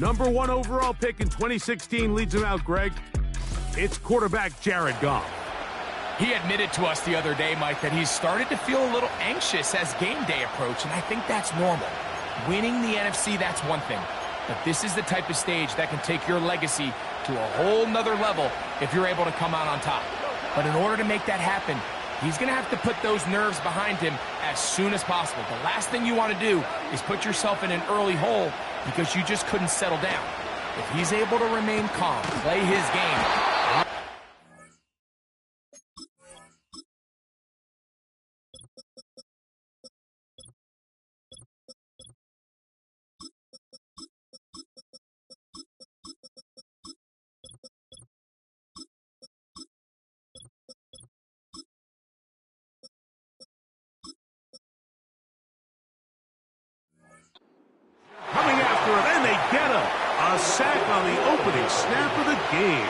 Number 1 overall pick in 2016 leads him out, Greg. It's quarterback Jared Goff. He admitted to us the other day, Mike, that he's started to feel a little anxious as game day approached, and I think that's normal. Winning the NFC, that's one thing. But this is the type of stage that can take your legacy to a whole nother level if you're able to come out on top. But in order to make that happen, he's going to have to put those nerves behind him as soon as possible. The last thing you want to do is put yourself in an early hole because you just couldn't settle down. If he's able to remain calm, play his game, Coming after him, and they get him. A sack on the opening snap of the game.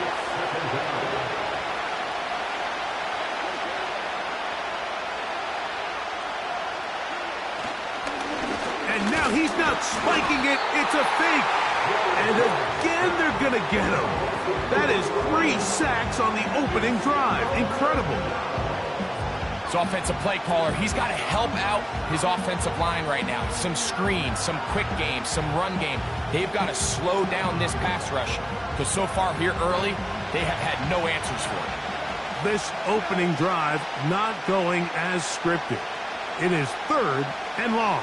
And now he's not spiking it, it's a fake. And again, they're going to get him. That is 3 sacks on the opening drive. Incredible. Offensive play caller, he's got to help out his offensive line right now. Some screens, some quick games, some run game. They've got to slow down this pass rush because so far here early, they have had no answers for it. This opening drive not going as scripted. It is 3rd and long.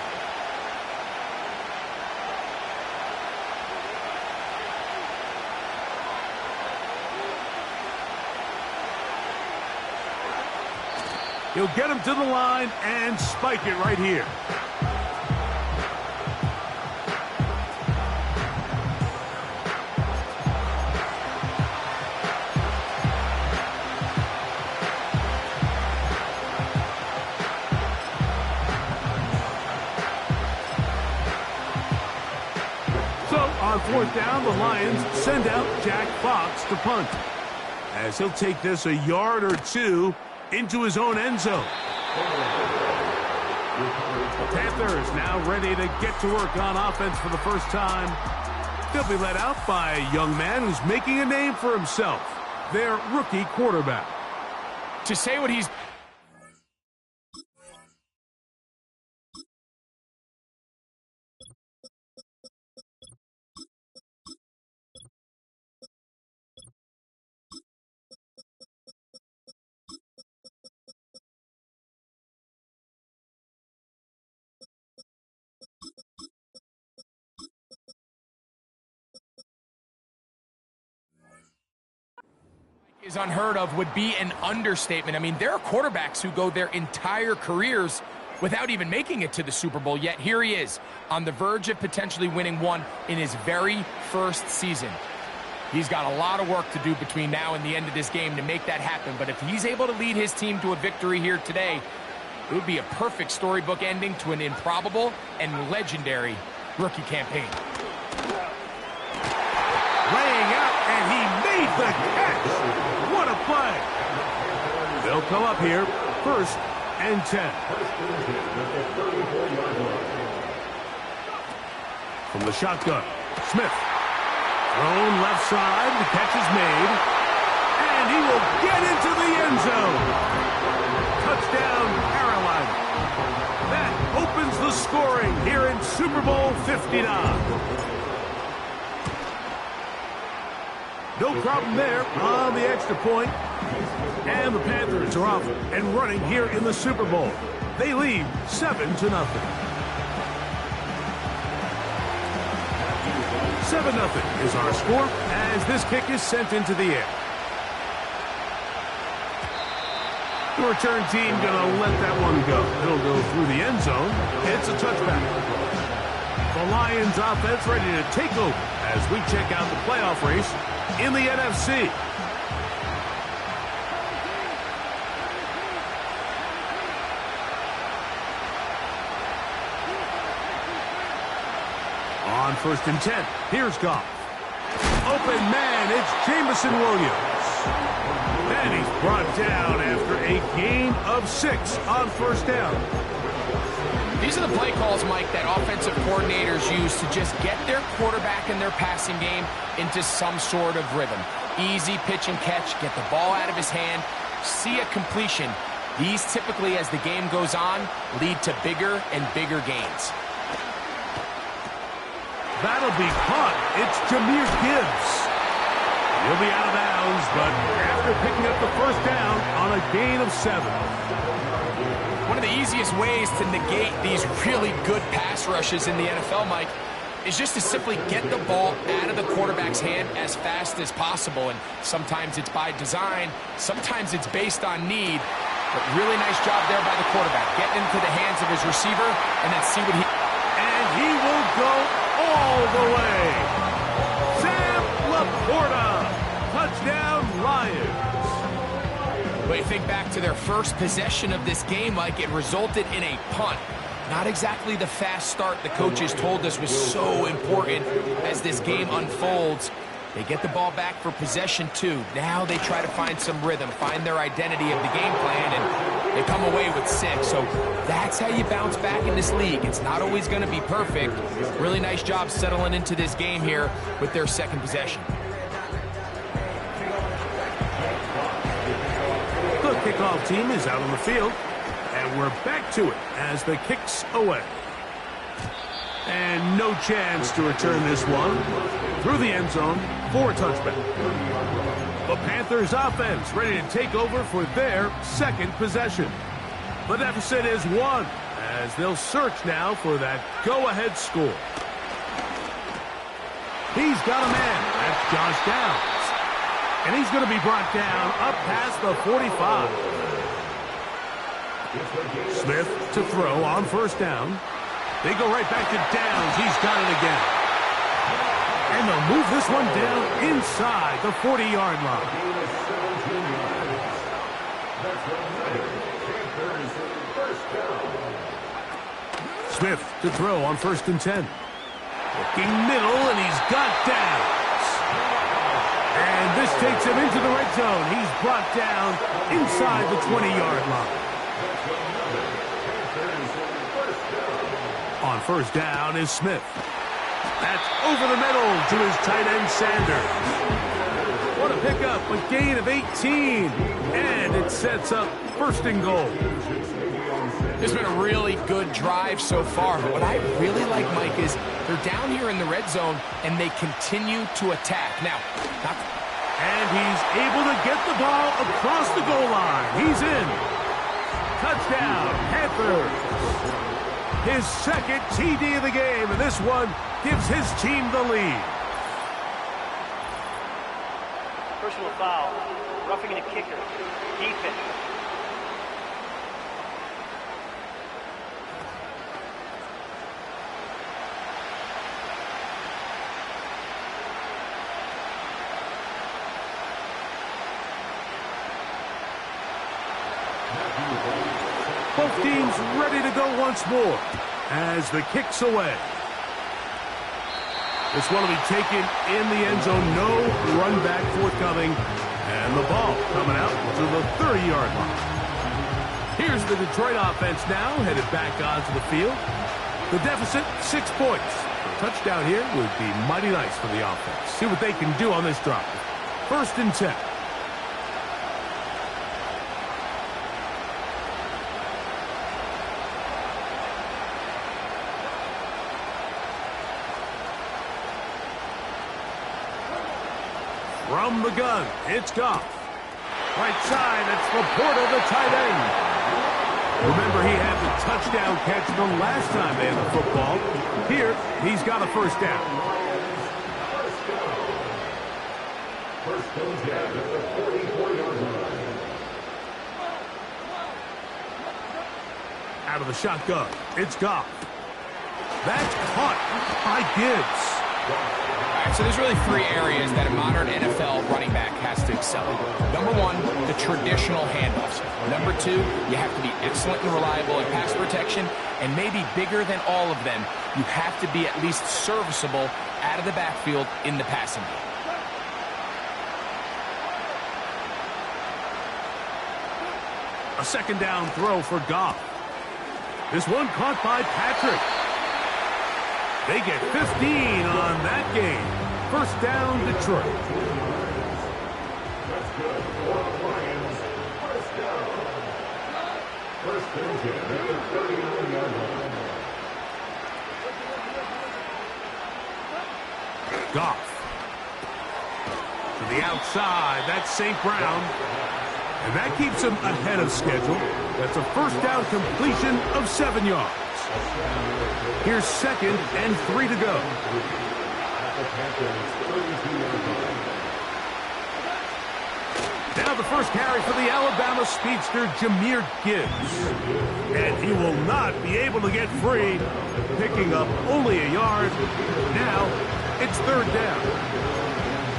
He'll get him to the line and spike it right here. So on 4th down, the Lions send out Jack Fox to punt, as he'll take this a yard or 2 into his own end zone. Panthers now ready to get to work on offense for the first time. They'll be led out by a young man who's making a name for himself, their rookie quarterback. To say what he's... is unheard of would be an understatement. I mean, there are quarterbacks who go their entire careers without even making it to the Super Bowl, yet here he is on the verge of potentially winning one in his very first season. He's got a lot of work to do between now and the end of this game to make that happen, but if he's able to lead his team to a victory here today, it would be a perfect storybook ending to an improbable and legendary rookie campaign. Laying out, and he made the catch. What a play. They'll come up here, 1st and 10. From the shotgun, Smith. Thrown left side, the catch is made. And he will get into the end zone. Touchdown, Carolina. That opens the scoring here in Super Bowl 59. No problem there on the extra point. And the Panthers are off and running here in the Super Bowl. They lead 7-0. 7-0 is our score as this kick is sent into the air. The return team gonna let that one go. It'll go through the end zone. It's a touchback. The Lions offense ready to take over as we check out the playoff race in the NFC. On 1st and 10, here's Goff. Open man, it's Jameson Williams. And he's brought down after a gain of 6 on 1st down. These are the play calls, Mike, that offensive coordinators use to just get their quarterback and their passing game into some sort of rhythm. Easy pitch and catch, get the ball out of his hand, see a completion. These typically, as the game goes on, lead to bigger and bigger gains. That'll be caught. It's Jahmyr Gibbs. He'll be out of bounds, but after picking up the first down on a gain of 7. One of the easiest ways to negate these really good pass rushes in the NFL, Mike, is just to simply get the ball out of the quarterback's hand as fast as possible. And sometimes it's by design, sometimes it's based on need. But really nice job there by the quarterback, getting into the hands of his receiver, and then see what he... And he will go all the way. Sam Laporta, touchdown Lions. But you think back to their first possession of this game, Mike, it resulted in a punt. Not exactly the fast start the coaches told us was so important as this game unfolds. They get the ball back for possession 2. Now they try to find some rhythm, find their identity of the game plan, and they come away with 6. So that's how you bounce back in this league. It's not always going to be perfect. Really nice job settling into this game here with their second possession. The kickoff team is out on the field, and we're back to it as the kick's away. And no chance to return this one through the end zone for a touchback. The Panthers offense ready to take over for their second possession. The deficit is 1 as they'll search now for that go-ahead score. He's got a man. That's Josh Downs. And he's going to be brought down up past the 45. Smith to throw on first down. They go right back to Downs. He's got it again. And they'll move this one down inside the 40-yard line. Smith to throw on 1st and 10. Looking middle, and he's got Downs. And this takes him into the red zone. He's brought down inside the 20-yard line. On first down is Smith. That's over the middle to his tight end, Sanders. What a pickup, a gain of 18. And it sets up 1st and goal. This has been a really good drive so far. But what I really like, Mike, is they're down here in the red zone, and they continue to attack. Now, and he's able to get the ball across the goal line. He's in. Touchdown, Panthers. His second TD of the game, and this one gives his team the lead. Personal foul, roughing the kicker, defense. Both teams ready to go once more as the kick's away. This one will be taken in the end zone. No run back forthcoming. And the ball coming out to the 30-yard line. Here's the Detroit offense now headed back onto the field. The deficit, 6 points. A touchdown here would be mighty nice for the offense. See what they can do on this drive. 1st and 10. From the gun, it's Goff. Right side, it's Laporta, the tight end. Remember, he had the touchdown catch the last time they had the football. Here, he's got a first down. Out of the shotgun, it's Goff. That's caught by Gibbs. All right, so there's really 3 areas that a modern NFL running back has to excel in. Number 1, the traditional handoffs. Number 2, you have to be excellent and reliable in pass protection. And maybe bigger than all of them, you have to be at least serviceable out of the backfield in the passing game. A 2nd down throw for Goff. This one caught by Patrick. They get 15 on that game. First down, Detroit. Goff. To the outside, that's St. Brown. And that keeps him ahead of schedule. That's a first down completion of 7 yards. Here's 2nd and 3 to go. Now the first carry for the Alabama speedster, Jahmyr Gibbs. And he will not be able to get free, picking up only a yard. Now it's 3rd down.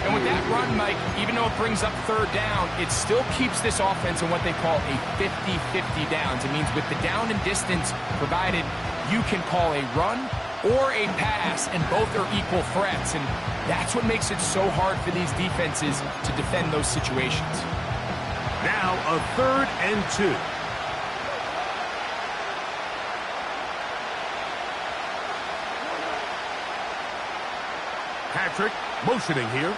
And with that run, Mike, even though it brings up 3rd down, it still keeps this offense in what they call a 50-50 downs. It means with the down and distance provided, you can call a run or a pass, and both are equal threats. And that's what makes it so hard for these defenses to defend those situations. Now a 3rd and 2. Patrick motioning here.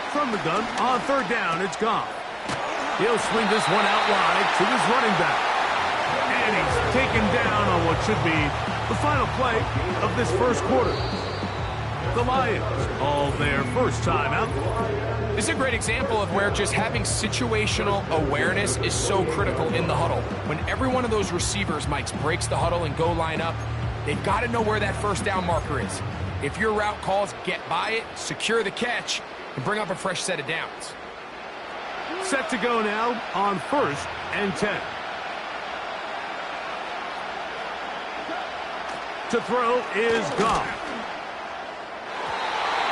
From the gun, on 3rd down, it's Goff. He'll swing this one out wide to his running back. And he's taken down on what should be the final play of this first quarter. The Lions call their first time out. This is a great example of where just having situational awareness is so critical in the huddle. When every one of those receivers, Mike, breaks the huddle and go line up, they've got to know where that first down marker is. If your route calls, get by it, secure the catch, and bring up a fresh set of downs. Set to go now on 1st and 10. To throw is Goff.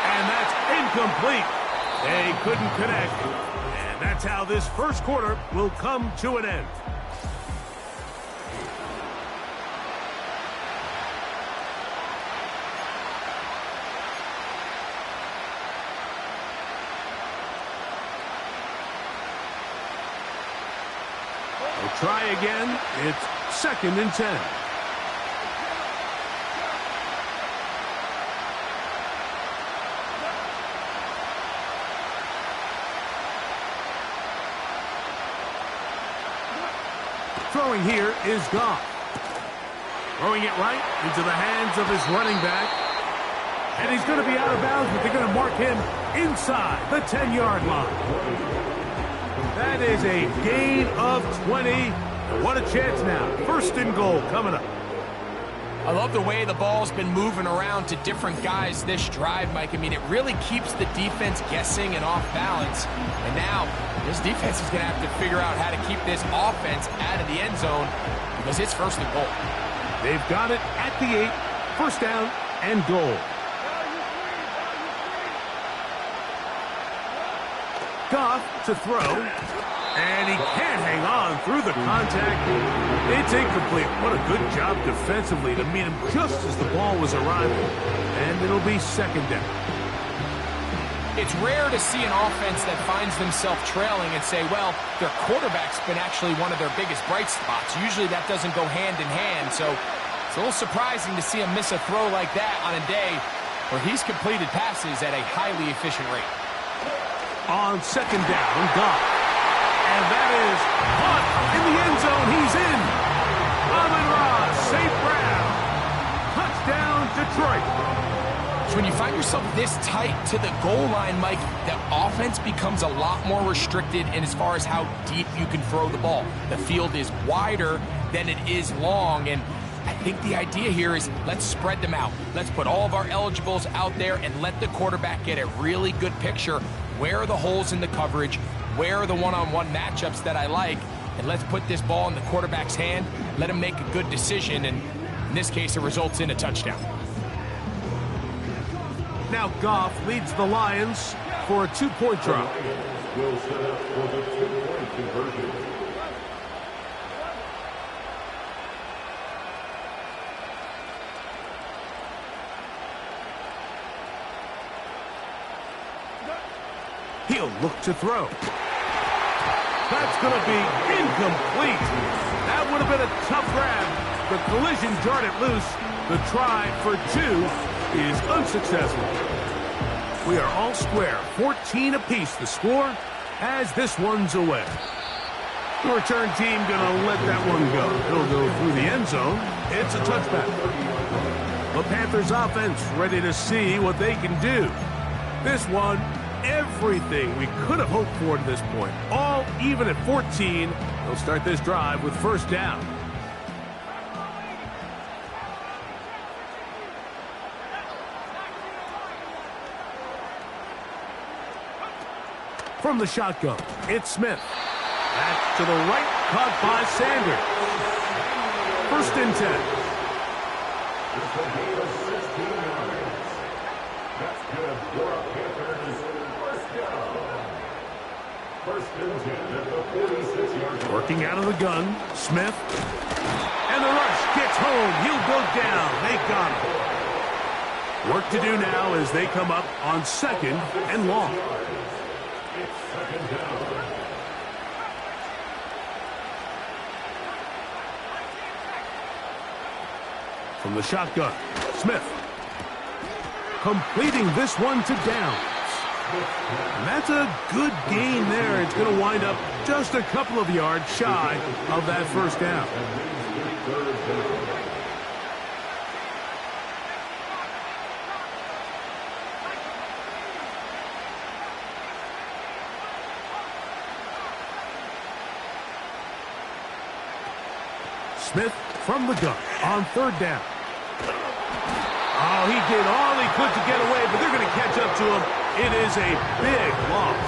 And that's incomplete. They couldn't connect. And that's how this first quarter will come to an end. We'll try again. It's 2nd and 10. Throwing here is Goff. Throwing it right into the hands of his running back. And he's going to be out of bounds, but they're going to mark him inside the 10-yard line. That is a gain of 20. What a chance now. 1st and goal coming up. I love the way the ball's been moving around to different guys this drive, Mike. I mean, it really keeps the defense guessing and off balance. And now, this defense is going to have to figure out how to keep this offense out of the end zone because it's 1st and goal. They've got it at the 8. 1st down and goal. Goff to throw, and he can't hang on through the contact. It's incomplete. What a good job defensively to meet him just as the ball was arriving. And it'll be 2nd down. It's rare to see an offense that finds themselves trailing and say, well, their quarterback's been actually one of their biggest bright spots. Usually that doesn't go hand in hand, so it's a little surprising to see him miss a throw like that on a day where he's completed passes at a highly efficient rate. On 2nd down, Goff. And that is caught in the end zone. He's in. Amon-Ra St. Brown. Touchdown, Detroit. So when you find yourself this tight to the goal line, Mike, the offense becomes a lot more restricted in as far as how deep you can throw the ball. The field is wider than it is long, and I think the idea here is let's spread them out. Let's put all of our eligibles out there and let the quarterback get a really good picture. Where are the holes in the coverage? Where are the one-on-one matchups that I like? And let's put this ball in the quarterback's hand. Let him make a good decision, and in this case, it results in a touchdown. Now Goff leads the Lions for a 2-point drop. Will set up for the 2-point conversion. He'll look to throw. That's going to be incomplete. That would have been a tough grab. The collision jarred it loose. The try for 2 is unsuccessful. We are all square, 14 apiece the score as this one's away. The return team gonna let that one go. It'll go through the end zone. It's a touchback. The Panthers offense ready to see what they can do. This one, everything we could have hoped for to this point. All even at 14. They'll start this drive with first down. From the shotgun, it's Smith. Back to the right, caught by Sanders. First and 10. This will be a 16 yards. That's good for a Panthers first down. First and 10 at the 46-yard line. Working out of the gun, Smith. And the rush gets home. He'll go down. They got him. Work to do now as they come up on second and long. It's second down. From the shotgun, Smith. Completing this one to Downs. And that's a good gain there. It's going to wind up just a couple of yards shy of that first down. Smith from the gun on third down. Oh, he did all he could to get away, but they're going to catch up to him. It is a big loss.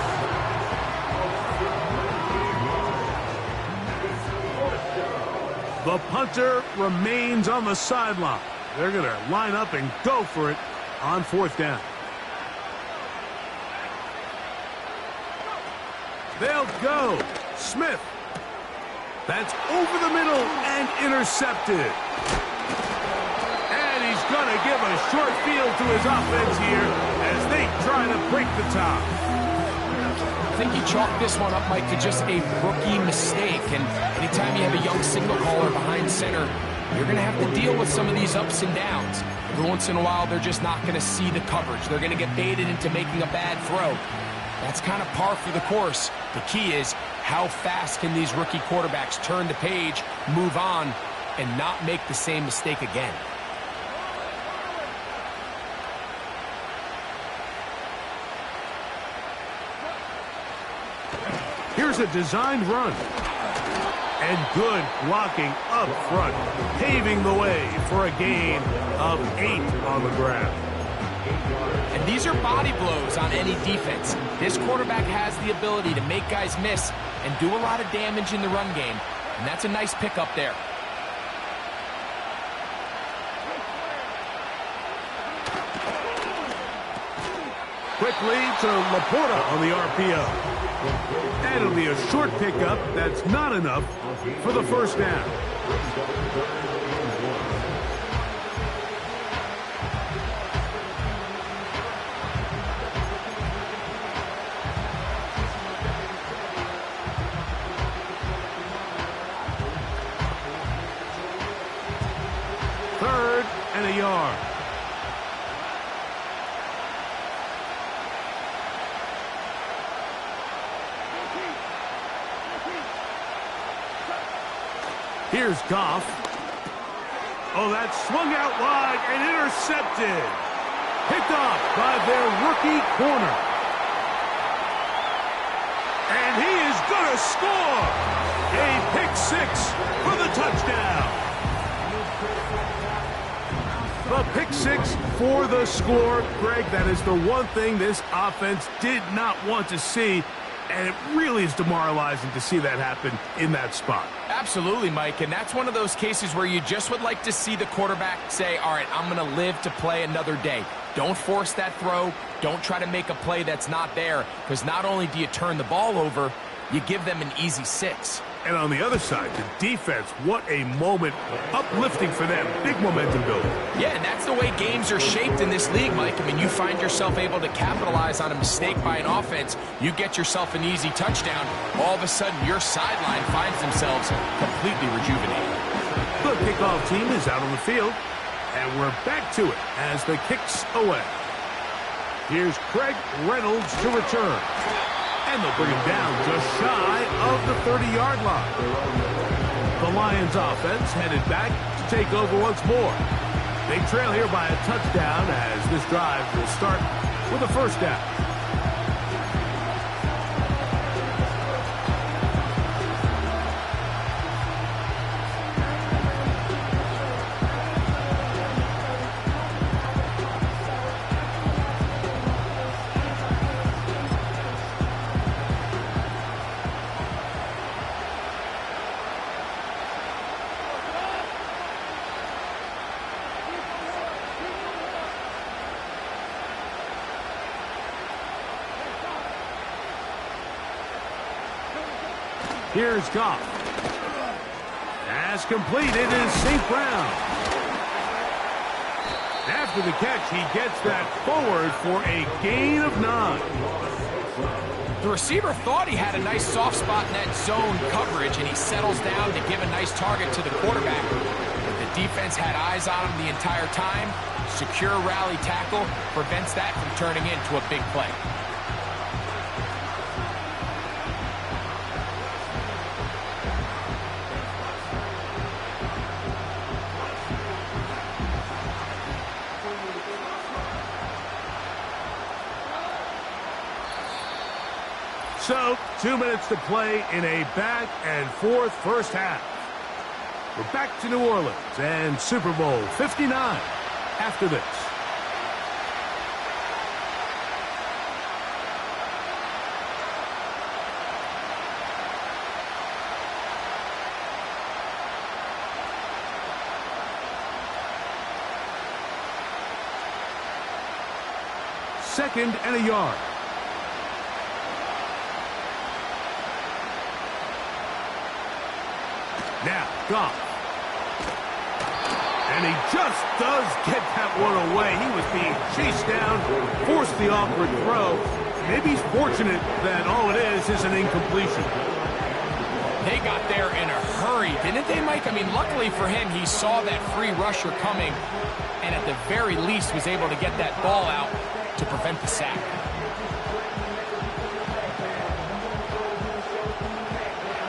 The punter remains on the sideline. They're going to line up and go for it on fourth down. They'll go. Smith. That's over the middle and intercepted. And he's going to give a short field to his offense here as they try to break the top. I think he chalked this one up, Mike, to just a rookie mistake. And anytime you have a young signal caller behind center, you're going to have to deal with some of these ups and downs. Every once in a while, they're just not going to see the coverage. They're going to get baited into making a bad throw. That's kind of par for the course. The key is, how fast can these rookie quarterbacks turn the page, move on, and not make the same mistake again? Here's a designed run. And good blocking up front, paving the way for a gain of 8 on the ground. And these are body blows on any defense. This quarterback has the ability to make guys miss and do a lot of damage in the run game. And that's a nice pickup there. Quickly to Laporta on the RPO. And it'll be a short pickup. That's not enough for the first down. Third and a yard. Here's Goff. Oh, that swung out wide and intercepted. Picked off by their rookie corner. And he is going to score. A pick six for the touchdown. The pick six for the score. Greg, that is the one thing this offense did not want to see. And it really is demoralizing to see that happen in that spot. Absolutely, Mike, and that's one of those cases where you just would like to see the quarterback say, all right, I'm going to live to play another day. Don't force that throw. Don't try to make a play that's not there, because not only do you turn the ball over, you give them an easy 6. And on the other side, the defense, what a moment. Uplifting for them. Big momentum building. Yeah, and that's the way games are shaped in this league, Mike. I mean, you find yourself able to capitalize on a mistake by an offense. You get yourself an easy touchdown. All of a sudden, your sideline finds themselves completely rejuvenated. The kickoff team is out on the field. And we're back to it as the kick's away. Here's Craig Reynolds to return. And they'll bring him down just shy of the 30-yard line. The Lions offense headed back to take over once more. They trail here by a touchdown as this drive will start with a first down. Here's Goff. Pass complete. It is St. Brown. After the catch, he gets that forward for a gain of 9. The receiver thought he had a nice soft spot in that zone coverage, and he settles down to give a nice target to the quarterback. But the defense had eyes on him the entire time. Secure rally tackle prevents that from turning into a big play. So, 2 minutes to play in a back-and-forth first half. We're back to New Orleans and Super Bowl 59 after this. Second and a yard. Now, Goff. And he just does get that one away. He was being chased down, forced the awkward throw. Maybe he's fortunate that all it is an incompletion. They got there in a hurry, didn't they, Mike? I mean, luckily for him, he saw that free rusher coming, and at the very least was able to get that ball out to prevent the sack.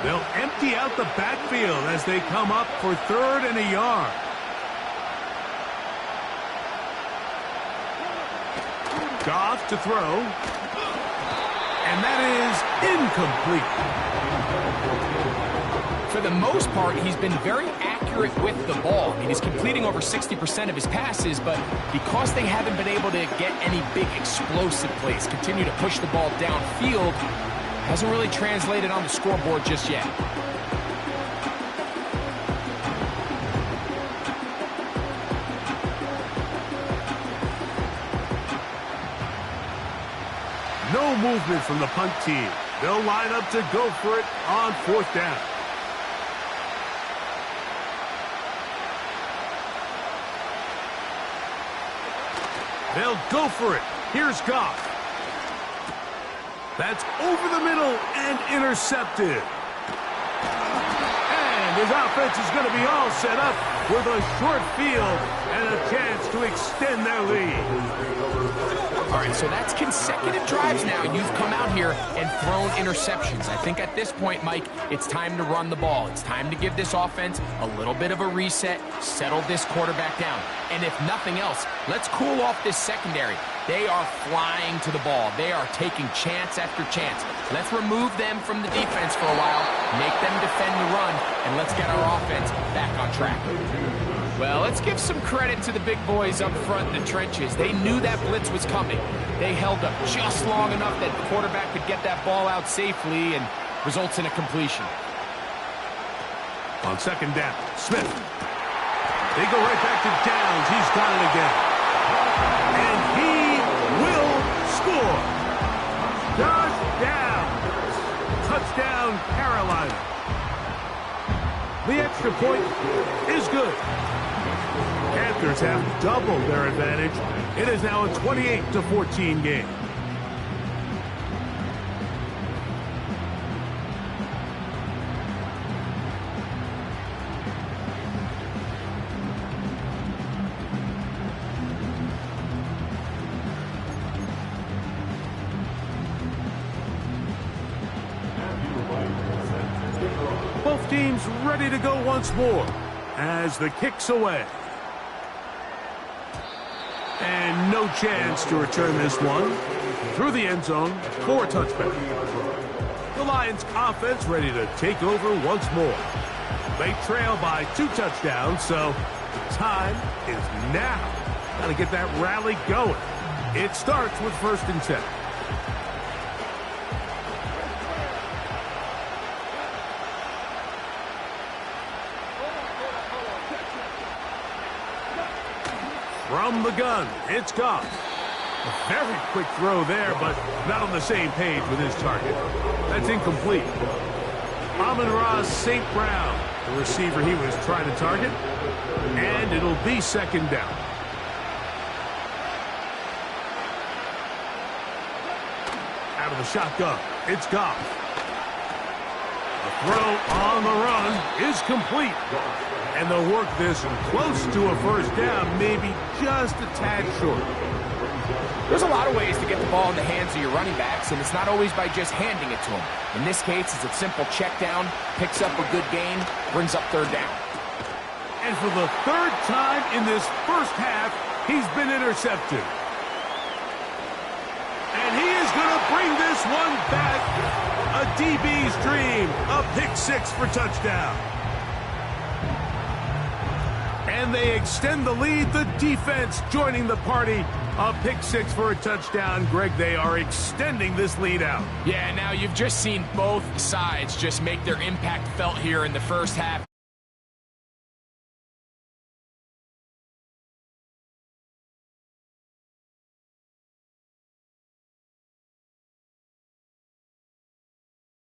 They'll empty out the backfield as they come up for third and a yard. Goff to throw. And that is incomplete. For the most part, he's been very accurate with the ball. I mean, he's completing over 60% of his passes, but because they haven't been able to get any big explosive plays, continue to push the ball downfield, hasn't really translated on the scoreboard just yet. No movement from the punt team. They'll line up to go for it on fourth down. They'll go for it. Here's Goff. That's over the middle and intercepted. And his offense is going to be all set up with a short field and a chance to extend their lead. All right, so that's consecutive drives now. You've come out here and thrown interceptions. I think at this point, Mike, it's time to run the ball. It's time to give this offense a little bit of a reset, settle this quarterback down. And if nothing else, let's cool off this secondary. They are flying to the ball. They are taking chance after chance. Let's remove them from the defense for a while, make them defend the run, and let's get our offense back on track. Well, let's give some credit to the big boys up front in the trenches. They knew that blitz was coming. They held up just long enough that the quarterback could get that ball out safely and results in a completion. On second down, Smith. They go right back to Downs. He's got it again. And he will score. Josh Downs. Touchdown, Carolina. extra point is good. Panthers have doubled their advantage. It is now a 28-14 game. Both teams ready to go once more as the kick's away. And no chance to return this one through the end zone for a touchback. The Lions offense ready to take over once more. They trail by 2 touchdowns, so time is now. Got to get that rally going. It starts with 1st and 10. From the gun, it's Goff. A very quick throw there, but not on the same page with his target. That's incomplete. Amon-Ra St. Brown, the receiver he was trying to target. And it'll be 2nd down. Out of the shotgun, it's Goff. The throw on the run is complete. And they'll work this close to a 1st down, maybe just a tad short. There's a lot of ways to get the ball in the hands of your running backs, and it's not always by just handing it to them. In this case, it's a simple check down, picks up a good gain, brings up 3rd down. And for the 3rd time in this first half, he's been intercepted. And he is going to bring this one back. A DB's dream, a pick 6 for touchdown. And they extend the lead. The defense joining the party. A pick 6 for a touchdown. Greg, they are extending this lead out. Yeah, now you've just seen both sides just make their impact felt here in the first half.